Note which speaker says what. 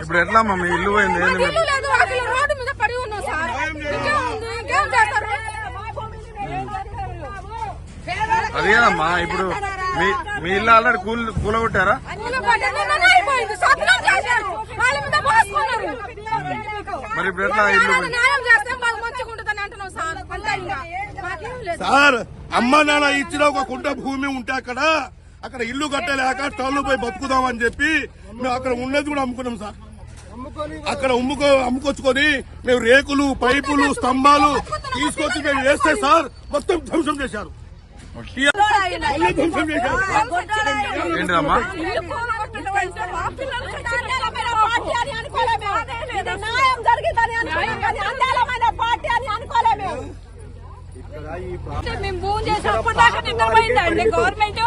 Speaker 1: ఇప్పుడు ఎట్లా మీ ఇల్లు పోయింది?
Speaker 2: రోడ్డు మీద పడి ఉన్నాం సార్.
Speaker 1: అది కదమ్మా, ఇప్పుడు మీ ఇల్లు ఆల్రెడీ కూలగొట్టారా? మరి ఇప్పుడు ఎట్లా ఇల్లు?
Speaker 3: సార్ అమ్మ నాన్న ఇచ్చిన ఒక కుంట భూమి ఉంటే అక్కడ ఇల్లు కట్టలేక టౌన్ పోయి బతుకుదామని చెప్పి మేము అక్కడ ఉన్నది కూడా అమ్ముకున్నాం సార్. అక్కడ అమ్ముకొచ్చుకొని మేము రేకులు, పైపులు, స్తంభాలు తీసుకొచ్చి మేము వేస్తే సార్ మొత్తం ధ్వంసం చేశారు. ధ్వంసం చేశారు.
Speaker 1: ఏంటమ్మా?
Speaker 2: మేము భూమి చేసినప్పుడు దాకా నిద్రపోయిందండి గవర్నమెంట్.